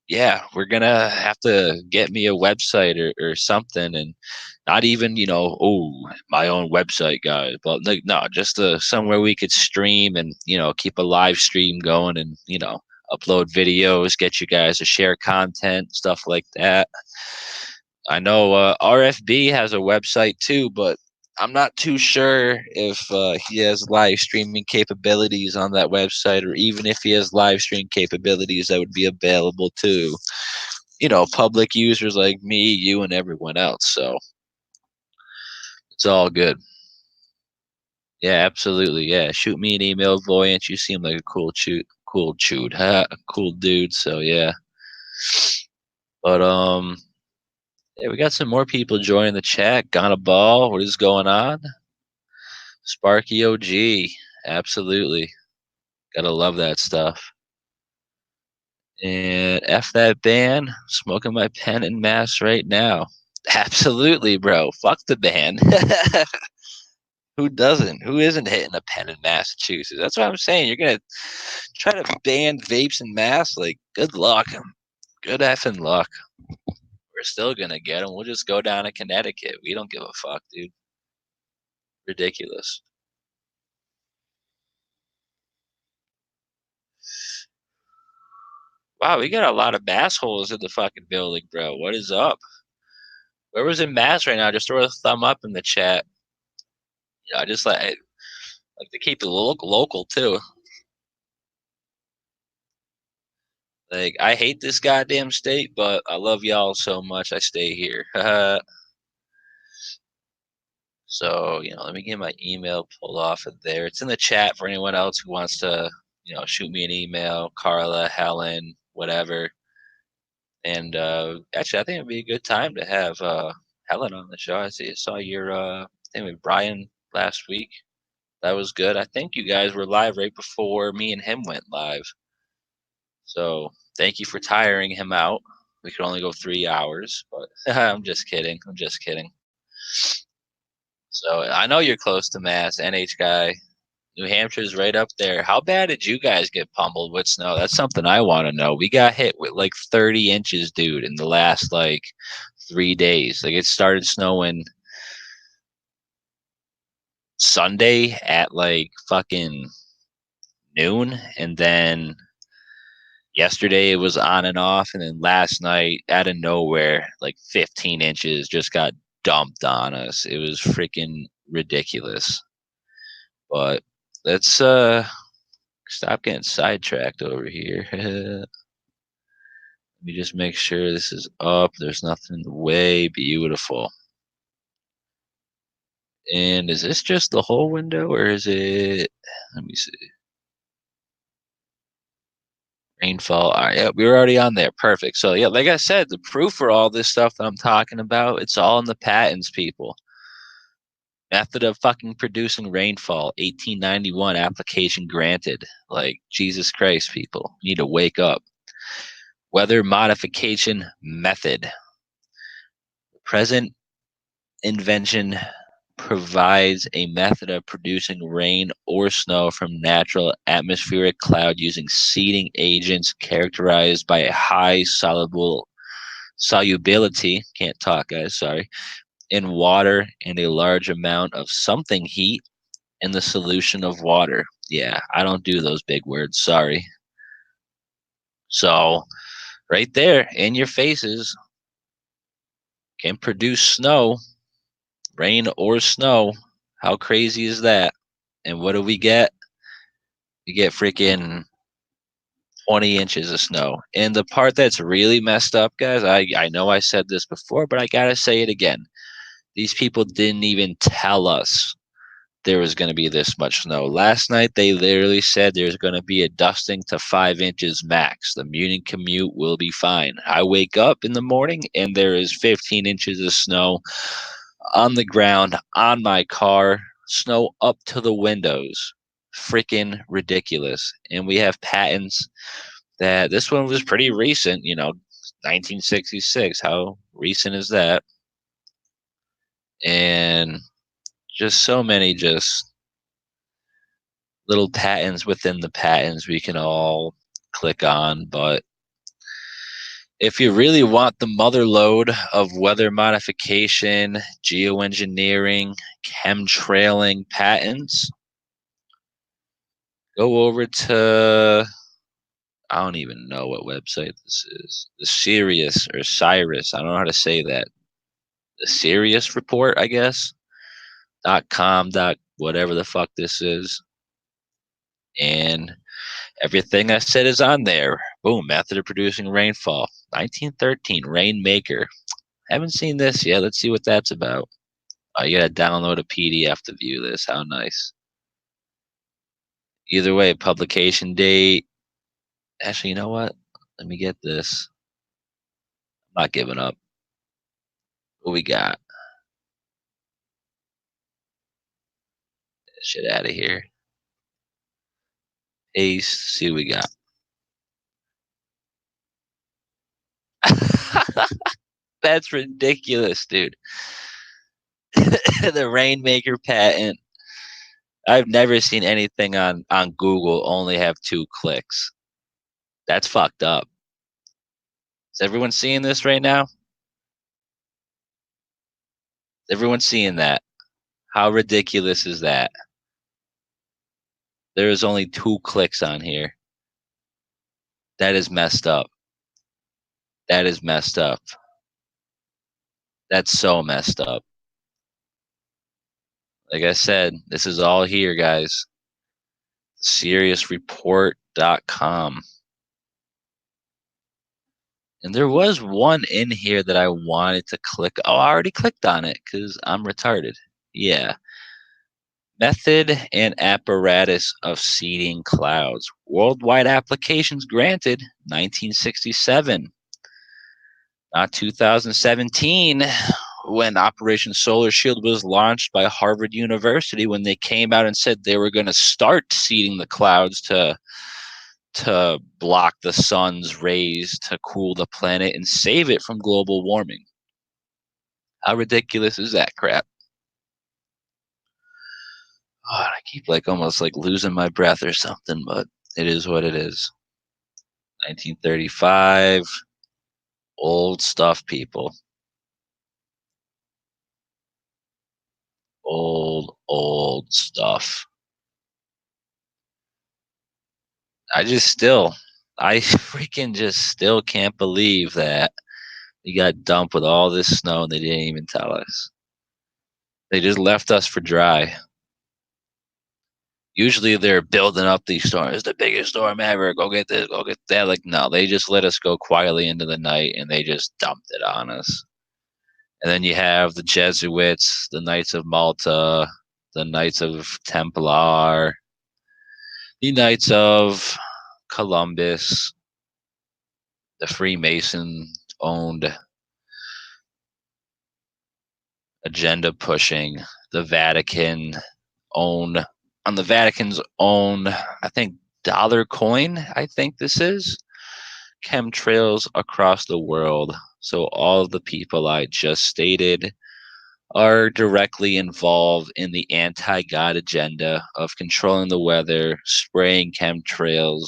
yeah, we're going to have to get me a website or something. And not even, my own website, guys, but like, no, just somewhere we could stream and, keep a live stream going and, upload videos, get you guys to share content, stuff like that. I know RFB has a website too, but I'm not too sure if he has live streaming capabilities on that website, or even if he has live stream capabilities that would be available too. public users like me, you, and everyone else. So it's all good. Yeah, absolutely. Yeah, shoot me an email, Voyant. You seem like a cool dude. So yeah, but yeah, we got some more people joining the chat. Gonna ball. What is going on? Sparky OG. Absolutely. Gotta love that stuff. And F that band. Smoking my pen and mass right now. Absolutely, bro. Fuck the band. Who doesn't? Who isn't hitting a pen in Massachusetts? That's what I'm saying. You're gonna try to ban vapes in Mass? Like, good luck. Good effing luck. We're still gonna get them. We'll just go down to Connecticut. We don't give a fuck, dude. Ridiculous. Wow, we got a lot of assholes in the fucking building, bro. What is up? Whoever's in Mass right now, just throw a thumb up in the chat. I just like to keep it local too. Like, I hate this goddamn state, but I love y'all so much I stay here. So, let me get my email pulled off of there. It's in the chat for anyone else who wants to, shoot me an email, Carla, Helen, whatever. And actually, I think it'd be a good time to have Helen on the show. I saw your thing with Brian last week. That was good. I think you guys were live right before me and him went live. So thank you for tiring him out. We could only go 3 hours, but I'm just kidding. I'm just kidding. So I know you're close to Mass, NH guy. New Hampshire's right up there. How bad did you guys get pummeled with snow? That's something I want to know. We got hit with like 30 inches, dude, in the last like 3 days. Like, it started snowing Sunday at like fucking noon, and then yesterday it was on and off, and then last night out of nowhere, like 15 inches just got dumped on us. It was freaking ridiculous. But let's stop getting sidetracked over here. Let me just make sure this is up. There's nothing in the way. Beautiful. And is this just the whole window, or is it? Let me see. Rainfall. All right, yeah, we were already on there. Perfect. So yeah, like I said, the proof for all this stuff that I'm talking about, it's all in the patents, people. Method of fucking producing rainfall, 1891, application granted. Like, Jesus Christ, people, you need to wake up. Weather modification method. Present invention provides a method of producing rain or snow from natural atmospheric cloud using seeding agents characterized by a high solubility, can't talk guys, sorry, in water and a large amount of something heat in the solution of water. Yeah, I don't do those big words, sorry. So right there in your faces, can produce snow, rain or snow. How crazy is that? And what do we get? We get freaking 20 inches of snow. And the part that's really messed up, guys, I know I said this before, but I gotta say it again. These people didn't even tell us there was going to be this much snow. Last night, they literally said there's going to be a dusting to 5 inches max. The Munich commute will be fine. I wake up in the morning and there is 15 inches of snow on the ground, on my car, snow up to the windows. Freaking ridiculous. And we have patents that this one was pretty recent, 1966. How recent is that? And just so many just little patents within the patents we can all click on. But if you really want the mother lode of weather modification, geoengineering, chemtrailing patents, go over to, I don't even know what website this is. The Sirius or Cyrus, I don't know how to say that. The Sirius report, I guess. .com, whatever the fuck this is. And everything I said is on there. Boom, method of producing rainfall. 1913, Rainmaker. Haven't seen this yet. Let's see what that's about. You gotta download a PDF to view this. How nice. Either way, publication date. Actually, you know what? Let me get this. I'm not giving up. What we got? Get this shit out of here. Paste. See what we got. That's ridiculous, dude. The Rainmaker patent. I've never seen anything on Google only have 2 clicks. That's fucked up. Is everyone seeing this right now? Is everyone seeing that? How ridiculous is that? There is only 2 clicks on here. That is messed up. That is messed up. That's so messed up. Like I said, this is all here, guys. SeriousReport.com. And there was one in here that I wanted to click. Oh, I already clicked on it because I'm retarded. Yeah. Method and apparatus of seeding clouds. Worldwide applications granted, 1967. Not 2017, when Operation Solar Shield was launched by Harvard University, when they came out and said they were going to start seeding the clouds to block the sun's rays to cool the planet and save it from global warming. How ridiculous is that crap? Oh, I keep almost losing my breath or something, but it is what it is. 1935, old stuff, people. Old stuff. I freaking just still can't believe that we got dumped with all this snow and they didn't even tell us. They just left us for dry. Usually they're building up these storms. It's the biggest storm ever. Go get this, go get that. No, they just let us go quietly into the night and they just dumped it on us. And then you have the Jesuits, the Knights of Malta, the Knights of Templar, the Knights of Columbus, the Freemason owned agenda pushing, the Vatican own on the Vatican's own, I think, dollar coin, I think this is, chemtrails across the world. So all of the people I just stated are directly involved in the anti-God agenda of controlling the weather, spraying chemtrails,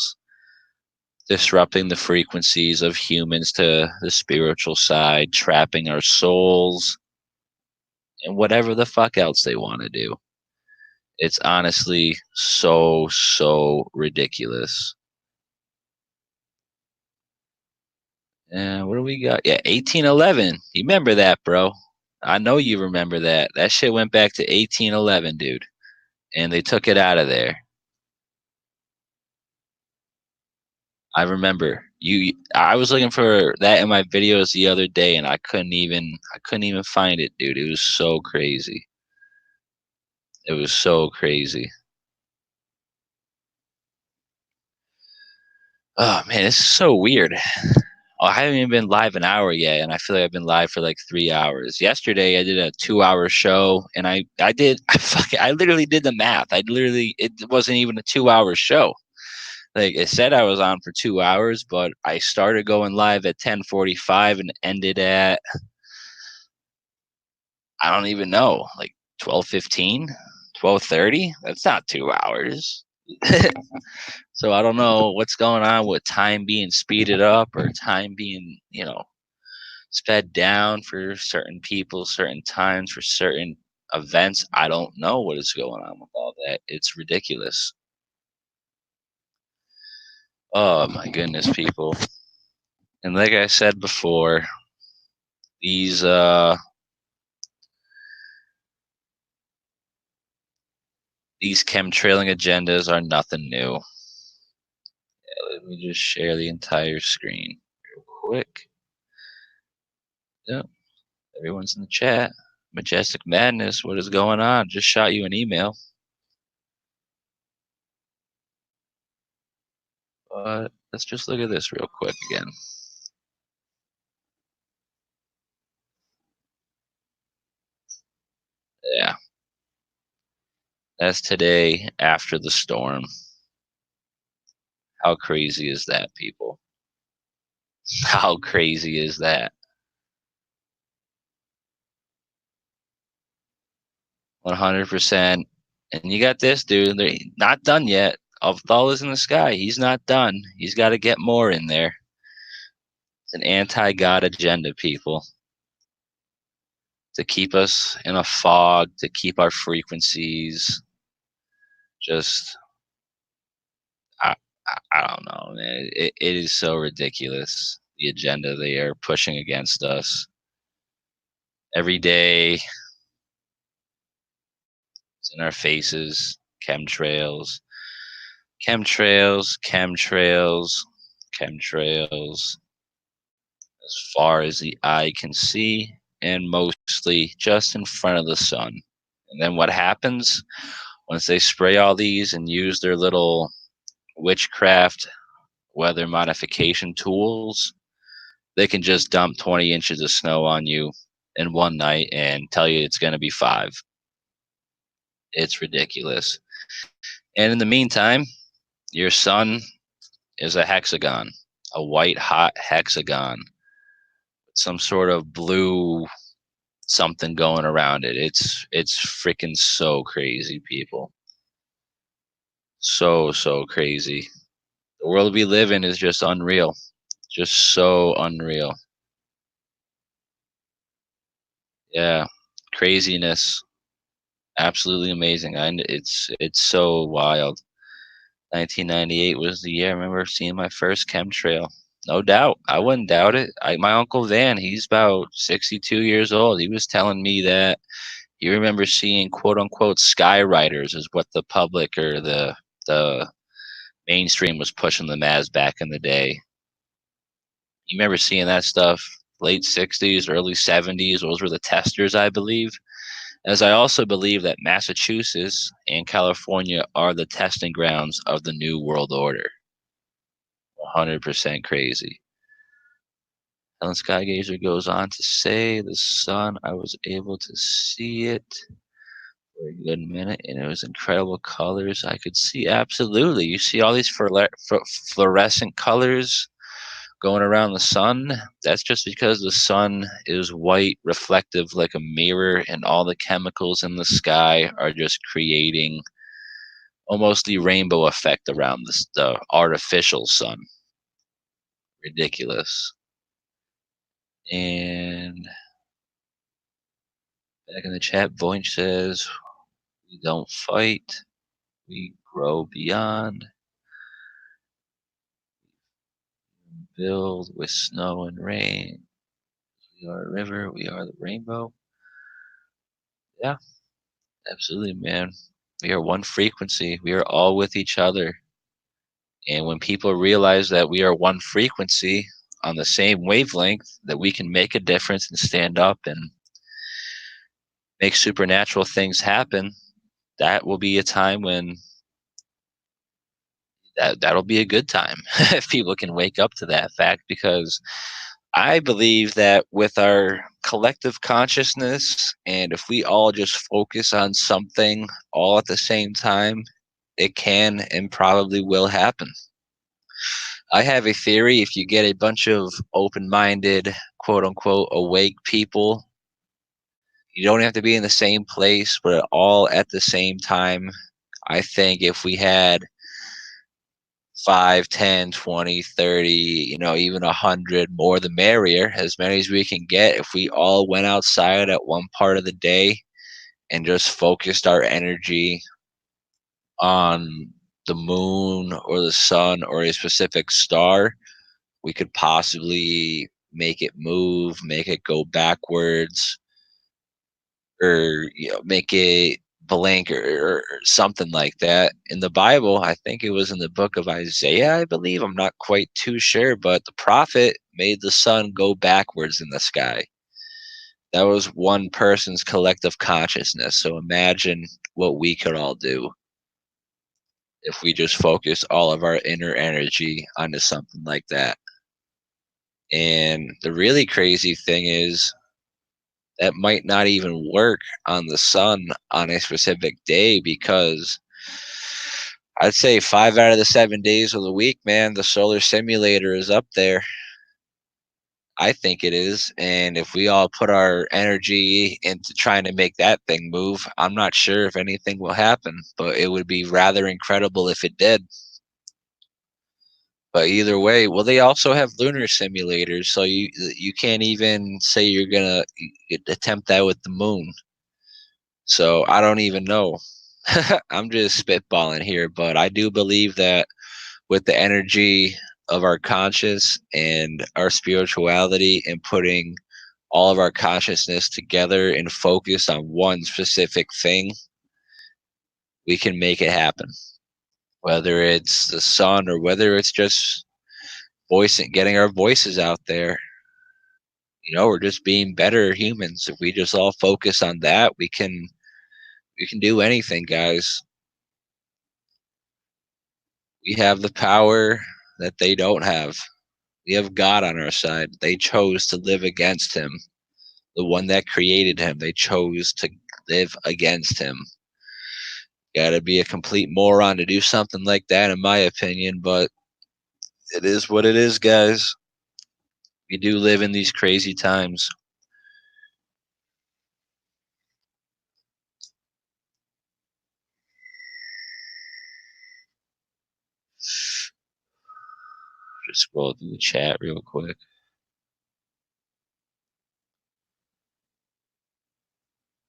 disrupting the frequencies of humans to the spiritual side, trapping our souls, and whatever the fuck else they want to do. It's honestly so ridiculous. And what do we got? Yeah, 1811. You remember that, bro? I know you remember that. That shit went back to 1811, dude. And they took it out of there. I remember I was looking for that in my videos the other day and I couldn't even find it, dude. It was so crazy. It was so crazy. Oh man, this is so weird. Oh, I haven't even been live an hour yet, and I feel like I've been live for 3 hours. Yesterday, I did a 2-hour show, and I literally did the math. It wasn't even a 2-hour show. It said I was on for 2 hours, but I started going live at 10:45 and ended at, I don't even know, 12:15, 12:30. That's not 2 hours. So I don't know what's going on with time being speeded up or time being, sped down for certain people, certain times, for certain events. I don't know what is going on with all that. It's ridiculous. Oh my goodness, people. And like I said before, these chemtrailing agendas are nothing new. Let me just share the entire screen real quick. Yep, everyone's in the chat. Majestic Madness, what is going on? Just shot you an email. But let's just look at this real quick again. Yeah, that's today after the storm. How crazy is that, people? How crazy is that? 100%. And you got this dude, they're not done yet. Avdal is in the sky. He's not done. He's got to get more in there. It's an anti-God agenda, people. To keep us in a fog, to keep our frequencies just, I don't know, man. It is so ridiculous, the agenda they are pushing against us. Every day, it's in our faces. Chemtrails, chemtrails, chemtrails, chemtrails. As far as the eye can see, and mostly just in front of the sun. And then what happens once they spray all these and use their little witchcraft weather modification tools? They can just dump 20 inches of snow on you in one night and tell you it's going to be 5. It's ridiculous. And in the meantime, your sun is a hexagon, a white hot hexagon, some sort of blue something going around it. It's freaking so crazy, people. So crazy. The world we live in is just unreal. Just so unreal. Yeah. Craziness. Absolutely amazing. And it's so wild. 1998 was the year I remember seeing my first chemtrail. No doubt. I wouldn't doubt it. My uncle Van, he's about 62 years old. He was telling me that he remembers seeing quote unquote skywriters is what the public or the mainstream was pushing them as back in the day. You remember seeing that stuff late 60s, early 70s. Those were the testers, I believe. As I also believe that Massachusetts and California are the testing grounds of the New World Order. 100% crazy. Helen Skygazer goes on to say, the sun, I was able to see it for a good minute, and it was incredible colors. I could see absolutely. You see all these fluorescent colors going around the sun. That's just because the sun is white, reflective like a mirror, and all the chemicals in the sky are just creating almost the rainbow effect around the artificial sun. Ridiculous. And back in the chat, Voynch says, we don't fight, we grow beyond, build with snow and rain. We are a river, we are the rainbow. Yeah, absolutely, man. We are one frequency. We are all with each other. And when people realize that we are one frequency on the same wavelength, that we can make a difference and stand up and make supernatural things happen, that will be a time when that'll be a good time if people can wake up to that fact, because I believe that with our collective consciousness, and if we all just focus on something all at the same time, it can and probably will happen. I have a theory: if you get a bunch of open minded, quote unquote, awake people, you don't have to be in the same place, but all at the same time. I think if we had 5, 10, 20, 30, even 100, more the merrier, as many as we can get. If we all went outside at one part of the day and just focused our energy on the moon or the sun or a specific star, we could possibly make it move, make it go backwards, or make it blank or something like that. In the Bible, I think it was in the book of Isaiah, I believe. I'm not quite too sure, but the prophet made the sun go backwards in the sky. That was one person's collective consciousness. So imagine what we could all do if we just focus all of our inner energy onto something like that. And the really crazy thing is that might not even work on the sun on a specific day, because I'd say 5 out of the 7 days of the week, man, the solar simulator is up there. I think it is. And if we all put our energy into trying to make that thing move, I'm not sure if anything will happen, but it would be rather incredible if it did. But either way, well, they also have lunar simulators, so you can't even say you're gonna attempt that with the moon. So I don't even know. I'm just spitballing here, but I do believe that with the energy of our conscious and our spirituality and putting all of our consciousness together and focus on one specific thing, we can make it happen. Whether it's the sun or whether it's just voicing, getting our voices out there, we're just being better humans. If we just all focus on that, we can do anything, guys. We have the power that they don't have. We have God on our side. They chose to live against him. The one that created him, they chose to live against him. Gotta be a complete moron to do something like that, in my opinion, but it is what it is, guys. We do live in these crazy times. Just scroll through the chat real quick.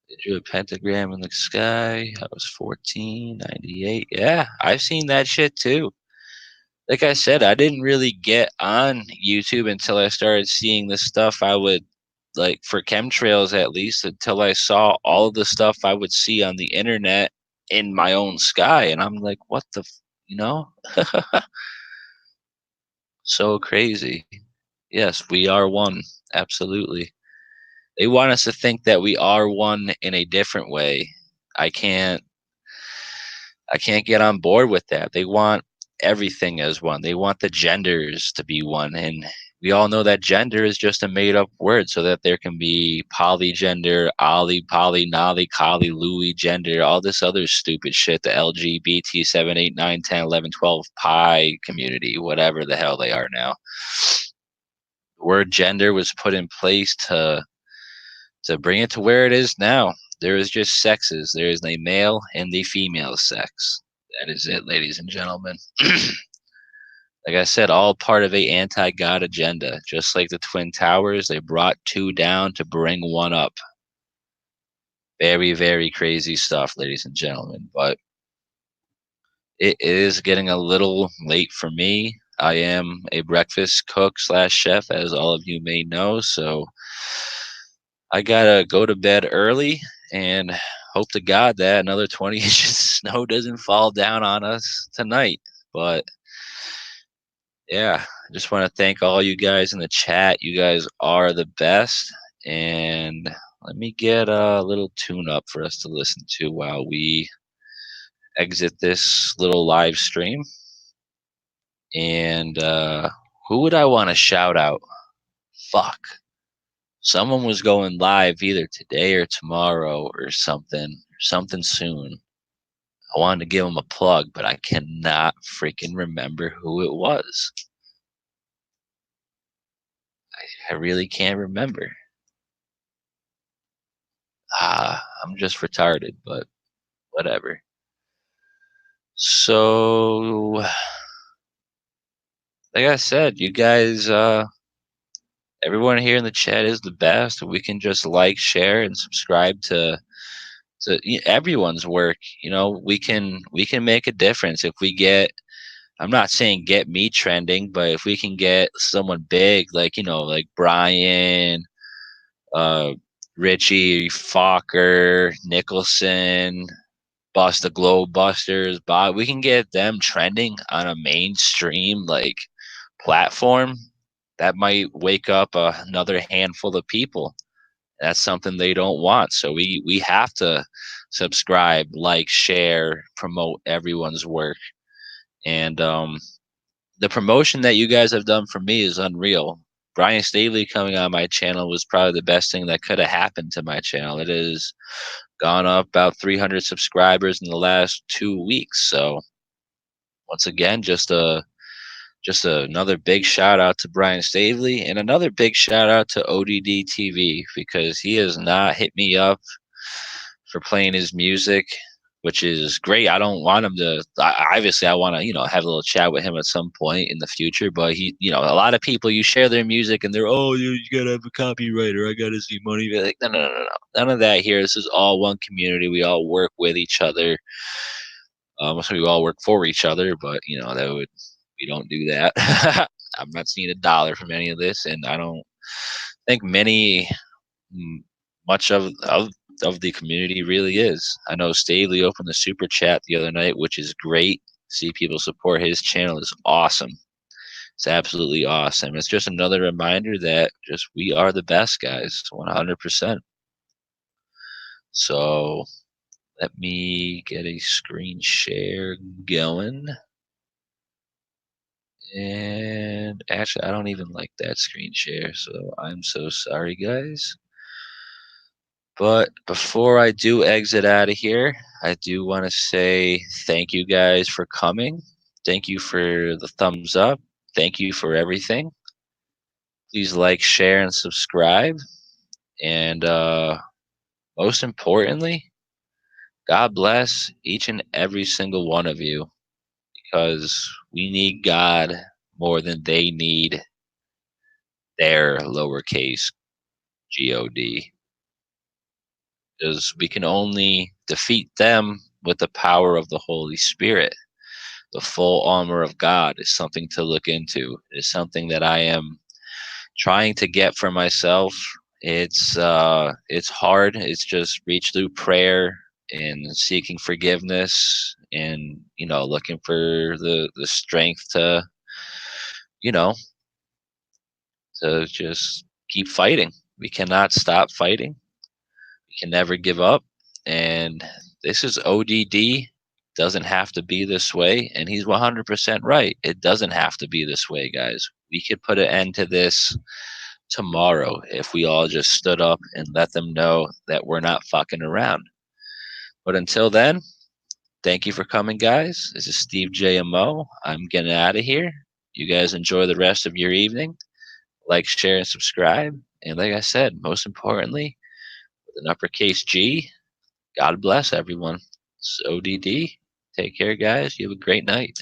They drew a pentagram in the sky. I was 1498. Yeah, I've seen that shit too. Like I said, I didn't really get on YouTube until I started seeing this stuff. I would, like, for chemtrails at least, until I saw all of the stuff I would see on the internet in my own sky. And I'm like, what the, you know? So crazy. Yes, we are one. Absolutely. They want us to think that we are one in a different way. I can't I can't get on board with that. They want everything as one. They want the genders to be one, and we all know that gender is just a made up word so that there can be polygender, ollie, poly, nolly, collie, louie, gender, all this other stupid shit, the LGBT 7, 8, 9, 10, 11, 12 pi community, whatever the hell they are now. The word gender was put in place to bring it to where it is now. There is just sexes. There is the male and the female sex. That is it, ladies and gentlemen. Like I said, all part of a anti-God agenda. Just like the Twin Towers, they brought two down to bring one up. Very, very crazy stuff, ladies and gentlemen. But it is getting a little late for me. I am a breakfast cook / chef, as all of you may know. So I gotta go to bed early and hope to God that another 20 inches of snow doesn't fall down on us tonight. But yeah, I just want to thank all you guys in the chat. You guys are the best. And let me get a little tune up for us to listen to while we exit this little live stream. And who would I want to shout out? Fuck. Someone was going live either today or tomorrow or something soon. I wanted to give them a plug, but I cannot freaking remember who it was. I really can't remember. I'm just retarded, but whatever. So, like I said, you guys, everyone here in the chat is the best. We can just like, share, and subscribe to everyone's work. We can make a difference if we get. I'm not saying get me trending, but if we can get someone big, like like Brian, uh, Richie Fokker, Nicholson, Bust the Globe Busters, Bob. We can get them trending on a mainstream like platform. That might wake up another handful of people. That's something they don't want. So we have to subscribe, like, share, promote everyone's work. And the promotion that you guys have done for me is unreal. Brian Staley coming on my channel was probably the best thing that could have happened to my channel. It has gone up about 300 subscribers in the last 2 weeks. So once again, just another big shout out to Brian Staley and another big shout out to ODD TV because he has not hit me up for playing his music, which is great. I don't want him to. Obviously, I want to, have a little chat with him at some point in the future. But a lot of people, you share their music and they're, oh, you gotta have a copywriter. I gotta see money. Like, no, no, no, no, none of that here. This is all one community. We all work with each other. So we all work for each other. But we don't do that. I'm not seeing a dollar from any of this, and I don't think m- much of the community really is. I know Staley opened the super chat the other night, which is great. See people support his channel is awesome. It's absolutely awesome. It's just another reminder that just we are the best guys, 100%. So let me get a screen share going. And actually, I don't even like that screen share, so I'm so sorry, guys. But before I do exit out of here, I do want to say thank you guys for coming. Thank you for the thumbs up. Thank you for everything. Please like, share, and subscribe. And most importantly, God bless each and every single one of you because we need God more than they need their lowercase God. Because we can only defeat them with the power of the Holy Spirit. The full armor of God is something to look into. It's something that I am trying to get for myself. It's hard. It's just reach through prayer and seeking forgiveness and looking for the strength to you know to just keep fighting. We cannot stop fighting. We can never give up. And this is ODD. Doesn't have to be this way. And he's 100% right. It doesn't have to be this way, guys. We could put an end to this tomorrow if we all just stood up and let them know that we're not fucking around. But until then, thank you for coming, guys. This is Steve JMO. I'm getting out of here. You guys enjoy the rest of your evening. Like, share, and subscribe. And like I said, most importantly, with an uppercase G, God bless everyone. It's ODD. Take care, guys. You have a great night.